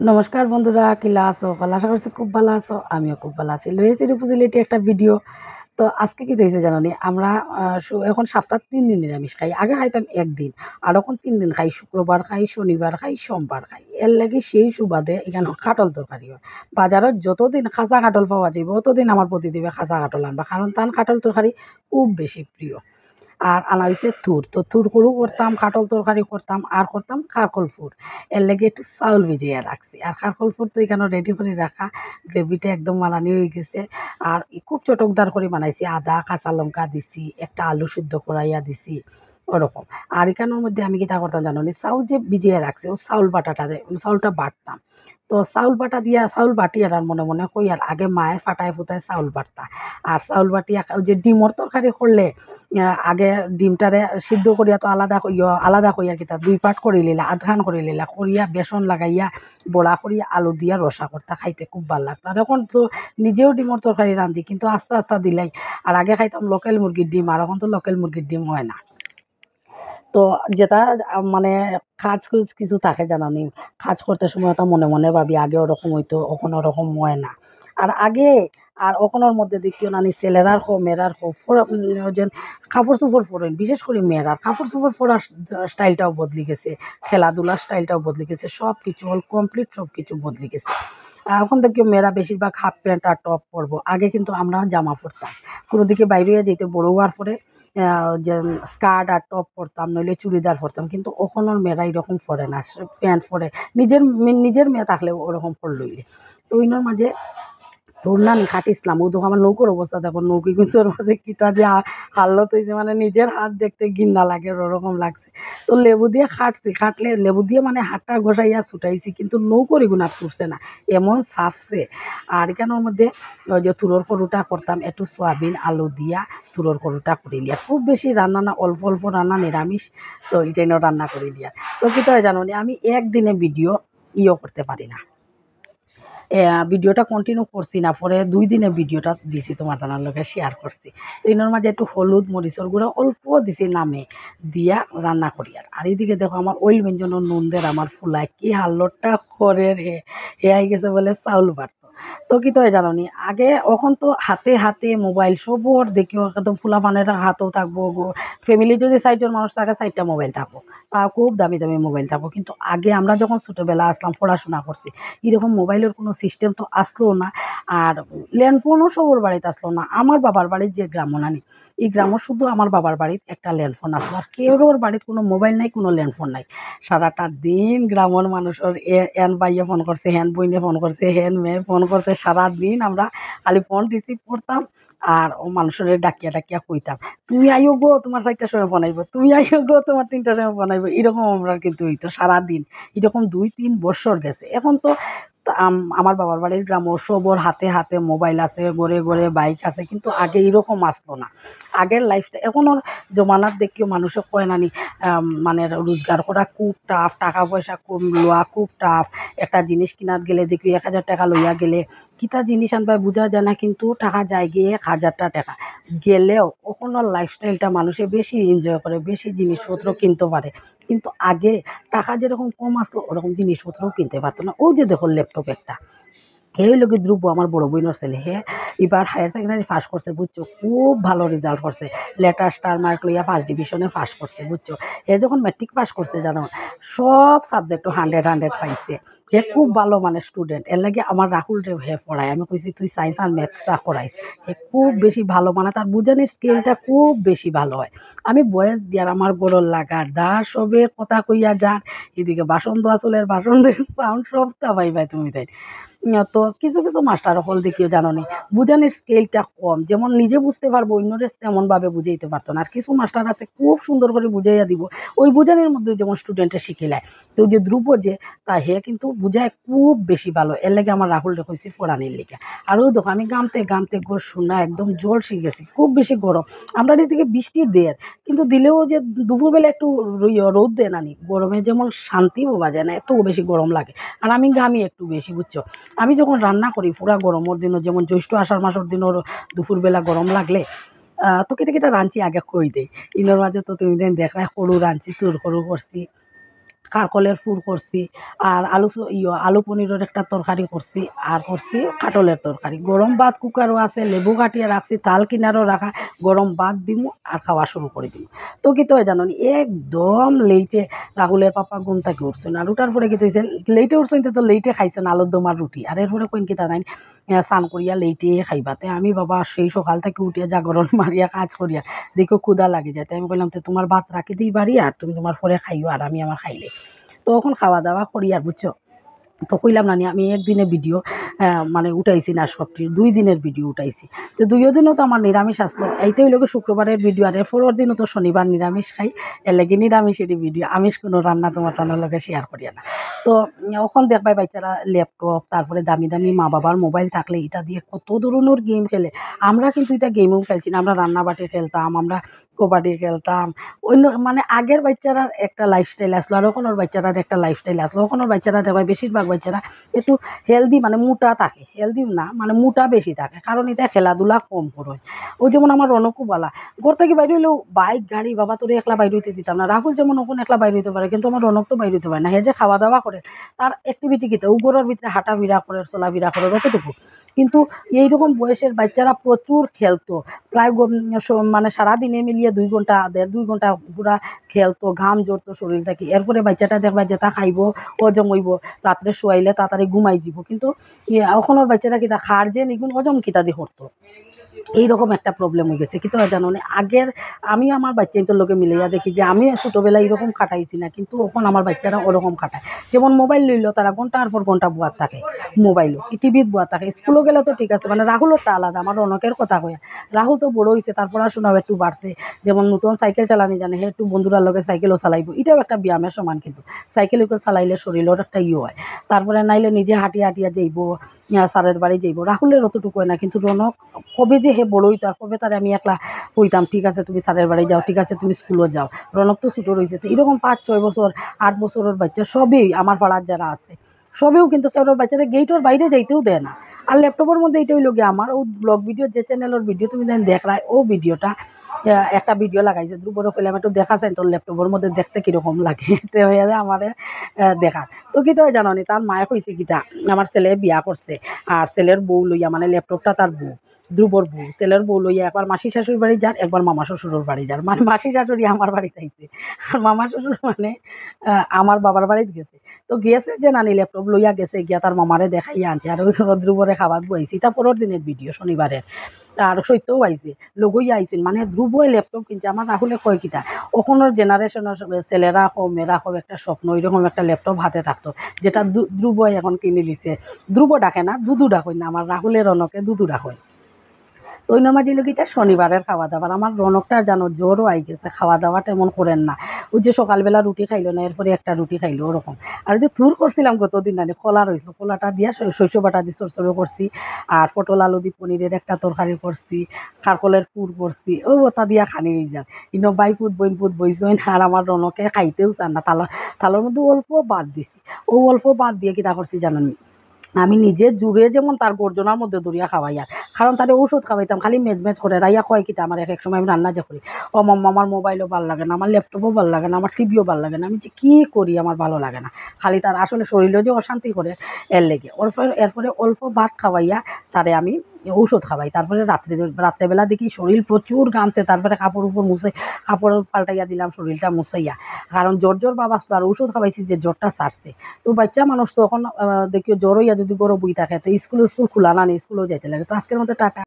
নমস্কার বন্ধুরা, কিলা আছো? আশা করছি খুব ভালো আছো। আমিও খুব ভালো আছি। লয়েছি উপজেলাটি একটা ভিডিও। তো আজকে কি হয়েছে জানো নি? আমরা এখন সপ্তাহে ৩ দিন নিরামিষ খাই। আগে খাইতাম ১ দিন। আর এখন ৩ দিন খাই। শুক্রবার খাই, শনিবার খাই, সোমবার খাই। এর লাগি সেই সুবাদে এখানে কাটল তরকারি হয়। বাজারত যতদিন খাসা কাটল পাওয়া যাইব অতদিন আমার প্রতিদিনে খাসা কাটল আনবা। কারণ তার কাটল তরকারি খুব বেশি প্রিয়। আর আনা হইছে থুর। তো থুর কুরু করতাম, কাটল তরকারি করতাম আর করতাম কারকল ফুর। এর লেগে একটু চাউল ভিজিয়ে রাখছি। আর কারকল ফুর তো এখানে রেডি করে রাখা। গ্রেভিটা একদম মালানি হয়ে গেছে। আর খুব চটকদার করে বানাইছি। আদা, কাঁচা লঙ্কা দিছি, একটা আলু সিদ্ধ করাইয়া দিছি, ওরকম। আর এখানের মধ্যে আমি কিতা করতাম জানো নি? চাউল যে ভিজিয়ে রাখছি ও চাউল বাটাটা চাউলটা বাটতাম। তো চাউল বাটা দিয়া চাউল বাটি আর মনে মনে কই আর আগে মায়ে ফাটায় ফুটায় চাউল বাটতা। আর চাউল বাটিয়া ওই যে ডিমর তরকারি করলে আগে ডিমটারে সিদ্ধ করিয়া তো আলাদা করিয়া কিতা ২ পার্ট করে লইলা, আধখান করে লইলা, করিয়া বেসন লাগাইয়া বড়া করিয়া আলু দিয়া রসা করতা, খাইতে খুব ভাল লাগতো। আর এখন তো নিজেও ডিমর তরকারি রাঁধি, কিন্তু আস্তে আস্তে দিলাই। আর আগে খাইতাম লোকাল মুরগির ডিম, আর এখন তো লোকাল মুরগির ডিম হয় না। তো যেটা মানে কাজ-কুজ কিছু থাকে জানোনি? কাজ করতে সময় তো মনে মনে ভাবি আগে ওরকম হইতো, এখন ওরকম হয় না। আর আগে আর অখনের মধ্যে দেখিও নানি ছেলেরার হোক মেয়েরার হোক যেন কাপড়-চোপড় পরেন, বিশেষ করে মেয়েরার কাপড়-চোপড় পরার স্টাইলটাও বদলে গেছে। খেলাধুলার স্টাইলটাও বদলে গেছে। সবকিছু অল কমপ্লিট সবকিছু বদলে গেছে। এখন তো কেউ মেয়েরা বেশিরভাগ হাফ প্যান্ট আর টপ পরবো। আগে কিন্তু আমরাও জামা পরতাম। কোনো দিকে বাইরে যেতে বড় হওয়ার পরে যে স্কার্ট আর টপ পরতাম, নইলে চুড়িদার পরতাম। কিন্তু ওখনের মেয়েরা এরকম পরে না। প্যান্ট পরে। নিজের মেয়ে থাকলেও ওরকম পরলইলে। তো ওইনার মাঝে তোর নানি খাটিসলাম ও দেখো আমার নৌকোর অবস্থা দেখো, নৌকি কিন্তু ওর মাঝে কিটা যে হাল্লত হইছে, মানে নিজের হাত দেখতে ঘিন্না লাগে ওরকম লাগছে। তো লেবু দিয়ে খাটছি, খাটলে লেবু দিয়ে মানে হাতটা ঘষাইয়া ছুটাইছি, কিন্তু নৌকোর এগুন আর ছুটছে না, এমন সাফছে। আর এখানের মধ্যে ওই যে তুরোর খরুটা করতাম একটু সয়াবিন আলু দিয়া, তুরোর খরুটা করিলিয়া। খুব বেশি রান্না না, অল্প অল্প রান্না, নিরামিষ। তো এটাইও রান্না করিলিয়া। তো কিতা হয় জানো নি? আমি একদিনে ভিডিও করতে পারি না। ভিডিওটা কন্টিনিউ করছি না, পরে ২ দিনে ভিডিওটা দিছি তোমার লগে শেয়ার করছি। তো এটার মাঝে একটু হলুদ মরিচের গুঁড়া অল্প দিছি নামে দিয়া রান্না করি। আর এইদিকে দেখো আমার ওইল ব্যঞ্জনের নুনদের আমার ফুলায় কি হাল্লটটা করে রে, হে আই গেছে বলে চাউল বাটতো। তো কি তো জানো নি? আগে এখন তো হাতে হাতে মোবাইল সবর দেখিও, একদম ফুলাফানের হাতেও থাকবো, ফ্যামিলি যদি ৪ জন মানুষ থাকে ৪টা মোবাইল থাকবো, তা খুব দামি দামি মোবাইল থাকবো। কিন্তু আগে আমরা যখন ছোটোবেলা আসলাম পড়াশোনা করছি, এরকম মোবাইলের কোনো সিস্টেম তো আসলো না। আর ল্যান্ডফোনও সবার বাড়িতে আসলো না। আমার বাবার বাড়ির যে গ্রাম্য নানি, এই গ্রামও শুধু আমার বাবার বাড়ির একটা ল্যান্ডফোন আসলো। আর কেউর বাড়িতে কোনো মোবাইল নাই, কোনো ল্যান্ডফোন নাই। সারাটা দিন গ্রামের মানুষের এন বাইয়ে ফোন করছে, হ্যান বইনে ফোন করছে, হ্যান মেয়ে ফোন করছে, সারাদিন আমরা খালি ফোন রিসিভ করতাম। আর ও মানুষের ডাকিয়া ডাকিয়া কইতাম, তুমি আইও গো তোমার ৪টার সময় ফোন আইব, তুমি আইও গো তোমার ৩টার সময় ফোন আইব। এরকম আমরা কিন্তু হইতো সারাদিন। এরকম ২-৩ বৎসর গেছে। এখন তো আমার বাবার বাড়ির গ্রামও সবর হাতে হাতে মোবাইল আছে, ঘরে ঘরে বাইক আছে, কিন্তু আগে এরকম আসতো না। আগের লাইফটা এখনের জমানার দেখিও মানুষে কয় নানি মানে রোজগার করা খুব টাফ, টাকা পয়সা কম লওয়া খুব টাফ। একটা জিনিস কিনার গেলে দেখি ১,০০০ টাকা লইয়া গেলে কিতা জিনিস আনবা বুঝা যায় না, কিন্তু টাকা যায় গিয়ে ১,০০০টা টাকা গেলেও ওখানের লাইফস্টাইলটা মানুষে বেশি এনজয় করে, বেশি জিনিসপত্র কিনতে পারে। কিন্তু আগে টাকা যেরকম কম আসলো ওরকম জিনিসপত্রও কিনতে পারতো না। ওই যে দেখো ল্যাপটপ একটা, হে হইল কি ধ্রুব, আমার বড় বোনের ছেলে। হে এবার হায়ার সেকেন্ডারি ফার্স্ট করছে, বুঝছো? খুব ভালো রেজাল্ট করছে। লেটার স্টার মার্ক লইয়া ফার্স্ট ডিভিশনে ফার্স্ট করছে, বুঝছো? হে যখন ম্যাট্রিক পাস করছে জানো, সব সাবজেক্টও 100 পাইছে। হে খুব ভালো মানে স্টুডেন্ট। এর লাগে আমার রাহুল রে হে পড়ায়। আমি কইছি তুই সায়েন্স আর ম্যাথসটা করাইস। হে খুব বেশি ভালো, মানে তার বুঝানোর স্কিলটা খুব বেশি ভালো হয়। আমি বয়স দিয়ার আমার গরল লাগা দা সবে কথা কইয়া যান, এদিকে বাসন ধোয়া চুলের বাসন সাউন্ড সব তা পাইবাই তুমি তাই। তো কিছু কিছু মাস্টার হল দেখিও জানো নি, বুঝানোর স্কেলটা কম, যেমন নিজে বুঝতে পারবো অন্যদের তেমনভাবে বুঝাইতে পারতো না। আর কিছু মাস্টার আছে খুব সুন্দর করে বুঝাইয়া দিব, ওই বুঝানোর মধ্যে যেমন স্টুডেন্টে শিখিলায়। তো ওই যে ধ্রুব যে তা হে কিন্তু বুঝায় খুব বেশি ভালো। এর লাগে আমার রাহুল রেখেছি ফোরানির লিখে। আর ওই দেখো আমি গামতে গামতে গোর শোনা একদম জল শিখেছি, খুব বেশি গরম। আমরা এদিকে বৃষ্টি দেয়, কিন্তু দিলেও যে দুপুরবেলা একটু রোদ দেয় নানি, গরমে যেমন শান্তি পাওয়া যায় না, এত বেশি গরম লাগে। আর আমি ঘামি একটু বেশি, বুঝছো? আমি যখন রান্না করি পুরা গরমের দিনও, যেমন জ্যৈষ্ঠ আষাঢ় মাসের দিনও দুপুরবেলা গরম লাগলে তো কেটে কেটে রাঁধছি আগে কই দেই। ইনোর মাঝে তো তুমি দেখ সরু রাঁধছি, তোর সরু করছি, কারকলের ফুল করছি, আর আলু পনিরের একটা তরকারি করছি, আর করছি কাটলের তরকারি। গরম ভাত কুকারও আছে, লেবু কাটিয়ে রাখছি, তাল কিনারও রাখা, গরম ভাত দিমু আর খাওয়া শুরু করে দিমু। তো কি তো জানো নি, একদম লেইটে রাহুলের পাপা ঘুম থেকে উঠছেন, আর উঠার পরে কি হয়েছে, লেইটে উঠছেন তো লেইটে খাইছেন আলুর দম আর রুটি, আর এরপরে কইন কি তা নাই স্নান করিয়া লেইটে খাইবাতে। আমি বাবা সেই সকাল থেকে উঠিয়া জাগরণ মারিয়া কাজ করিয়া দেখো ক্ষুধা লাগে যায়, আমি বললাম তো তোমার ভাত রাখি দিই বাড়ি, আর তুমি তোমার পরে খাইও আর আমি আমার খাইলে। তখন খাওয়া দাওয়া করি, আর বুঝছো তো কইলাম না আমি একদিনে ভিডিও মানে উঠাইছি না, সবটি 2 দিনের ভিডিও উঠাইছি। তো 2 দিনও তো আমার নিরামিষ আসলো, এইটাই লোক শুক্রবারের ভিডিও, আর এরপরের দিনও তো শনিবার নিরামিষ খাই, এর লাগে নিরামিষেরই ভিডিও, আমিষ কোনো রান্না তোমার টানার লগে শেয়ার করিয়া না। তো এখন দেখবাই বাচ্চারা ল্যাপটপ, তারপরে দামি দামি মা বাবার মোবাইল থাকলে এটা দিয়ে কত ধরনের গেম খেলে। আমরা কিন্তু এটা গেমও খেলছি না, আমরা রান্নাবাটি খেলতাম, আমরা কবাডি খেলতাম। অন্য মানে আগের বাচ্চারার একটা লাইফস্টাইল আসলো, আর ওখানের বাচ্চারার একটা লাইফস্টাইল আসলো। ওখানের বাচ্চারা দেখবে বেশিরভাগ বাচ্চারা একটু হেলদি, মানে মোটা থাকে, হেলদি না মানে মোটা বেশি থাকে, কারণ এটা খেলাধুলা কম করে। ওই যেমন আমার রনকও বলা, ঘর থেকে বাইরে হইলেও বাইক গাড়ি বাবা তোরে একলা বাইরে হইতে দিতাম না। রাহুল যেমন ওখানে একলা বাইরে হইতে পারে, কিন্তু আমার রনক তো বাইরে হইতে পারে না। হে যে খাওয়া দাওয়া করে, তার অ্যাক্টিভিটি কিতা ও ঘরের ভিতরে হাঁটাফিরা করে, চলাফেরা করে, অতটুকু। কিন্তু এইরকম বয়সের বাচ্চারা প্রচুর খেলতো, প্রায় মানে সারাদিনে মিলিয়ে 2 ঘন্টা 1.5-2 ঘন্টা পুরা খেলতো, ঘাম জড়তো শরীর থেকে। এরপরে বাচ্চাটা দেখবা যেটা খাইব হজম হইব, রাত্রে শোয়াইলে তাড়াতাড়ি ঘুমাই যাব। কিন্তু এখনের বাচ্চারা কিতা খার যে নিগুণ হজম কিতা দিয়ে করতো, এইরকম একটা প্রবলেম হয়ে গেছে। কিন্তু জানো না আগের, আমি আমার বাচ্চাদের লোকে মিলাইয়া দেখি যে আমি ছোটোবেলায় এরকম খাটাইছি না, কিন্তু এখন আমার বাচ্চারা ওরকম খাটায়। যেমন মোবাইল লইল, তারা ঘন্টার পর ঘন্টা বুয়ার থাকে, মোবাইলও কি টিভিত বুয়ার থাকে। স্কুলও গেলে তো ঠিক আছে, মানে রাহুলেরটা আলাদা, আমার অনেকের কথা কয়া। রাহুল তো বড় হয়েছে, তার পড়াশোনাও একটু বাড়ছে, যেমন নতুন সাইকেল চালানি জানে, হে একটু বন্ধুরার লগে সাইকেলও চালাইব, এটাও একটা ব্যায়ামের সমান। কিন্তু সাইকেল চালাইলে শরীরের একটা হয়। তারপরে নাইলে নিজে হাঁটিয়া হাঁটিয়া যাইব, স্যারের বাড়ি যাইব। রাহুলের অতটুকু হয় না, কিন্তু রনক কবে যে হে বড় হইতো, আর কবে তারে আমি একলা কইতাম ঠিক আছে তুমি স্যারের বাড়ি যাও, ঠিক আছে তুমি স্কুলে যাও। রনক তো ছোটো রয়েছে, তো এরকম 5-6 বছর 8 বছরের বাচ্চা সবই আমার পাড়ার যারা আছে, সবেও কিন্তু কেউর বাচ্চারা গেটের বাইরে যাইতেও দেয় না। আর ল্যাপটপের মধ্যে এইটা হইল গিয়ে আমার ও ব্লগ ভিডিও, যে চ্যানেলের ভিডিও তুমি দেখায় ও ভিডিওটা, একটা ভিডিও লাগাইছে ধ্রুবরও কইলাম একটু দেখা চাই তোর ল্যাপটপের মধ্যে দেখতে কীরকম লাগে, তো হয়ে যায় আমার দেখার। তো কী তো জানো নি, তার মায়ে কইছে কিটা, আমার ছেলে বিয়া করছে, আর ছেলের বউ লইয়া, মানে ল্যাপটপটা তার বউ, ধ্রুবর বউ, ছেলের বউ লইয়া একবার মাসি শাশুড়ির বাড়ি যার, একবার মামা শ্বশুরের বাড়ি যার। মানে মাসি শাশুড়ি আমার বাড়িতে আইছে, আর মামা শ্বশুর মানে আমার বাবার বাড়িতে গেছে। তো গেছে যে নানি ল্যাপটপ লইয়া গেছে, গিয়া তার মামারে দেখাইয়া আনছে, আর ওই ধ্রুবরে খাবার বইছি। তা পরের দিনের ভিডিও শনিবারের, আর সত্যও আইছে, লগইয়া আইছেন, মানে ধ্রুবই ল্যাপটপ কিনছে। আমার রাহুলে কয় কিতা, ওখানের জেনারেশনের ছেলেরা হোক মেয়েরা হোক একটা স্বপ্ন এরকম একটা ল্যাপটপ হাতে থাকতো, যেটা ধ্রুবই এখন কিনে নিছে। ধ্রুব ডাকে না, দুদু ডাকই না, আমার রাহুলের রনকে দুদু ডাকই। তো ওই নামাজি লোকিটা শনিবারের খাওয়া দাওয়ার। আমার রনকটা জানো জ্বরও আই গেছে, খাওয়া দাওয়া তেমন করেন না। ওই যে সকালবেলা রুটি খাইলো না, এরপরে একটা রুটি খাইলো ওরকম। আর যে থুর করছিলাম গতদিন আনি, কলা রয়েছে, কলাটা দিয়া শস্য বাটা দিয়ে সরসরো করছি, আর পটল আলু দিয়ে পনিরের একটা তরকারি করছি, কারকলের ফুড করছি, ও ওটা দিয়া খানি হয়ে যান। কিন্তু বাই ফুট বইসইন, আর আমার রনকে খাইতেও চান না। থালোর মধ্যে অল্প বাদ দিছি, ও অল্প বাদ দিয়ে কিটা করছি জানেন, আমি নিজে জুড়ে যেমন তার গর্জনার মধ্যে দরিয়া খাওয়াই। আর কারণ তারে ঔষধ খাওয়াইতাম, খালি মেজমেজ করে রাইয়া কয় কিতা আমার এক সময় আমি রান্না যে করি, ও মাম্মা আমার মোবাইলও ভালো লাগে না, আমার ল্যাপটপও ভালো লাগে না, আমার টিভিও ভালো লাগে না। আমি যে কী করি, আমার ভালো লাগে না। খালি তার আসলে শরীরেও যে অশান্তি করে এর লেগে এরপরে অল্প ভাত খাওয়াইয়া তারে আমি ঔষধ খাওয়াই। তারপরে রাত্রেবেলা দেখি শরীর প্রচুর ঘামছে, তারপরে কাপড় উপর মুছে, কাপড় পাল্টাইয়া দিলাম শরীরটা মুছাইয়া, কারণ জ্বর বাবা আসতো, আর ঔষধ খাওয়াইছি যে জ্বরটা ছাড়ছে। তো বাচ্চা মানুষ তখন দেখিও জ্বর হইয়া যদি বড় বই থাকে, তো স্কুল খোলা না, স্কুলেও যাইতে লাগে। তো আজকের মতো টাটা।